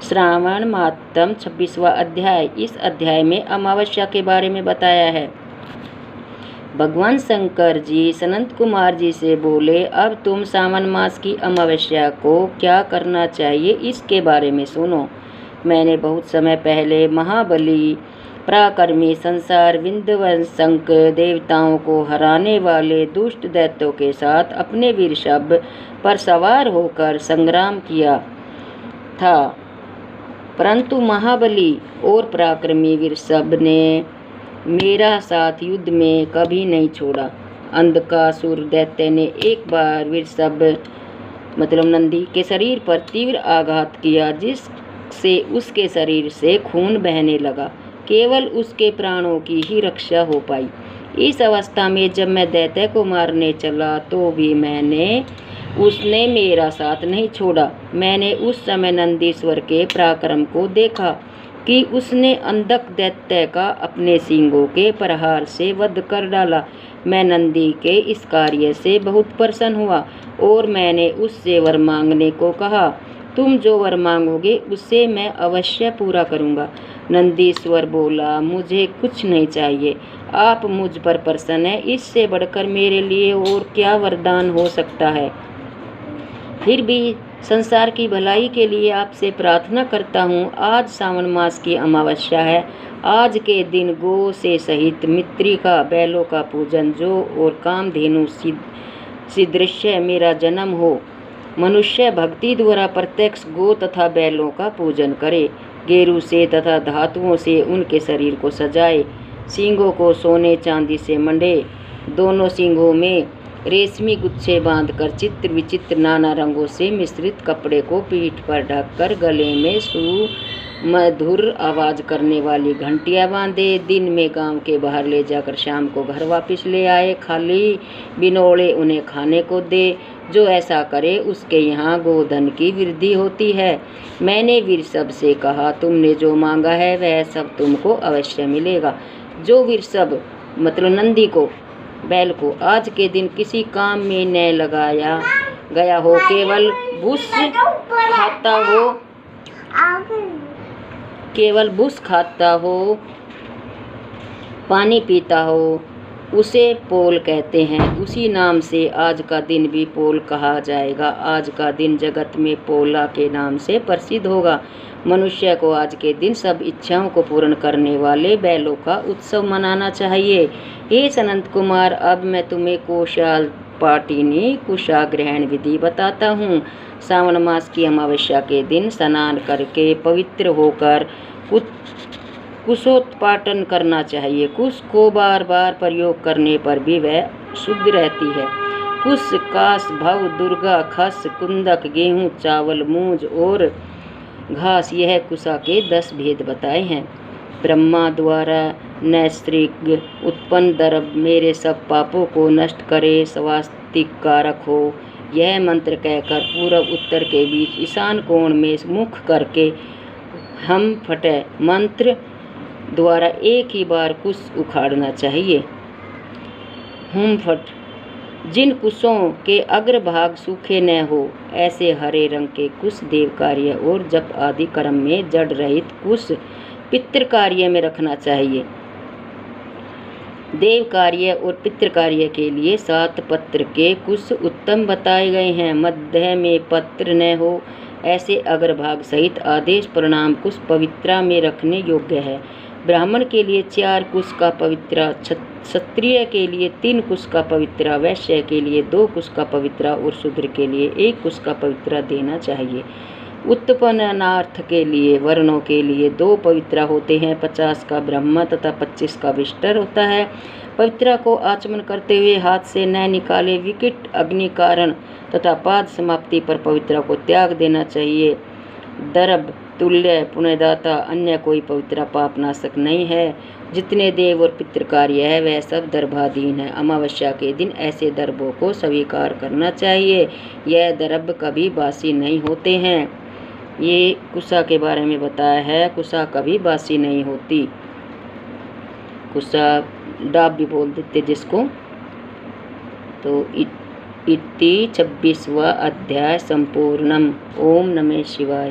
श्रावण मातम 26वां अध्याय। इस अध्याय में अमावस्या के बारे में बताया है। भगवान शंकर जी सनत कुमार जी से बोले, अब तुम सावन मास की अमावस्या को क्या करना चाहिए इसके बारे में सुनो। मैंने बहुत समय पहले महाबली पराक्रमी संसार विध्वंसक देवताओं को हराने वाले दुष्ट दैत्यों के साथ अपने वृषभ पर सवार होकर संग्राम किया था, परंतु महाबली और पराक्रमी वृषभ ने मेरा साथ युद्ध में कभी नहीं छोड़ा। अंधकासुर दैत्य ने एक बार वृषभ नंदी के शरीर पर तीव्र आघात किया, जिससे उसके शरीर से खून बहने लगा। केवल उसके प्राणों की ही रक्षा हो पाई। इस अवस्था में जब मैं दैत्य को मारने चला तो भी उसने मेरा साथ नहीं छोड़ा। मैंने उस समय नंदीश्वर के पराक्रम को देखा कि उसने अंधक दैत्य का अपने सींगों के प्रहार से वध कर डाला। मैं नंदी के इस कार्य से बहुत प्रसन्न हुआ और मैंने उससे वर मांगने को कहा। तुम जो वर मांगोगे उसे मैं अवश्य पूरा करूंगा। नंदीश्वर बोला, मुझे कुछ नहीं चाहिए, आप मुझ पर प्रसन्न हैं, इससे बढ़कर मेरे लिए और क्या वरदान हो सकता है। फिर भी संसार की भलाई के लिए आपसे प्रार्थना करता हूँ। आज सावन मास की अमावस्या है। आज के दिन गौ से सहित मित्रिका बैलों का पूजन जो और कामधेनु सदृश्य मेरा जन्म हो। मनुष्य भक्ति द्वारा प्रत्यक्ष गौ तथा बैलों का पूजन करे। गेरू से तथा धातुओं से उनके शरीर को सजाए। सींगों को सोने चांदी से मंडे। दोनों सींगों में रेशमी गुच्छे बांधकर चित्र विचित्र नाना रंगों से मिश्रित कपड़े को पीठ पर ढककर गले में सुमधुर आवाज करने वाली घंटियां बांधे। दिन में गांव के बाहर ले जाकर शाम को घर वापस ले आए। खाली बिनोड़े उन्हें खाने को दे। जो ऐसा करे उसके यहाँ गोधन की वृद्धि होती है। मैंने वृषभ से कहा, तुमने जो मांगा है वह सब तुमको अवश्य मिलेगा। जो वृषभ नंदी को बैल को आज के दिन किसी काम में न लगाया गया हो, केवल भूस खाता हो, पानी पीता हो, उसे पोल कहते हैं। उसी नाम से आज का दिन भी पोल कहा जाएगा। आज का दिन जगत में पोला के नाम से प्रसिद्ध होगा। मनुष्य को आज के दिन सब इच्छाओं को पूर्ण करने वाले बैलों का उत्सव मनाना चाहिए। हे सनत कुमार, अब मैं तुम्हें कौशल पाटिनी कुशाग्रहण विधि बताता हूँ। सावन मास की अमावस्या के दिन स्नान करके पवित्र होकर कुशोत्पाटन करना चाहिए। कुश को बार बार प्रयोग करने पर भी वह शुद्ध रहती है। कुश, काश, भव, दुर्गा, खस, कुंदक, गेहूँ, चावल, मूंज और घास, यह कुशा के 10 भेद बताए हैं। ब्रह्मा द्वारा नैसर्गिक उत्पन्न दर्भ मेरे सब पापों को नष्ट करे, स्वास्तिक कारक हो। यह मंत्र कहकर पूर्व उत्तर के बीच ईशान कोण में मुख करके हम फटे मंत्र द्वारा एक ही बार कुश उखाड़ना चाहिए। हम फट। जिन कुशों के अग्रभाग सूखे न हो, ऐसे हरे रंग के कुश देव कार्य और जप आदि कर्म में जड़ रहित कुश पितृ कार्य में रखना चाहिए। देव कार्य और पितृ कार्य के लिए 7 पत्र के कुश उत्तम बताए गए हैं। मध्य में पत्र न हो, ऐसे अग्रभाग सहित आदेश प्रणाम कुश पवित्रा में रखने योग्य है। ब्राह्मण के लिए 4 कुश का पवित्रा, क्षत्रिय के लिए 3 कुश का पवित्रा, वैश्य के लिए 2 कुश का पवित्रा और शूद्र के लिए 1 कुश का पवित्रा देना चाहिए। उत्पन्नार्थ के लिए वर्णों के लिए 2 पवित्रा होते हैं। 50 का ब्रह्म तथा 25 का विष्टर होता है। पवित्रा को आचमन करते हुए हाथ से न निकाले। विकट अग्नि कारण तथा पाद समाप्ति पर पवित्रा को त्याग देना चाहिए। दर्भ तुल्य पुण्यदाता अन्य कोई पवित्रा पापनाशक नहीं है। जितने देव और पितृ कार्य है वह सब दर्भाधीन है। अमावस्या के दिन ऐसे दर्भों को स्वीकार करना चाहिए। यह दर्भ कभी बासी नहीं होते हैं। ये कुशा के बारे में बताया है। कुशा कभी बासी नहीं होती। कुशा डाब भी बोल देते जिसको। तो इति 26वां अध्याय संपूर्णम। ओम नमः शिवाय।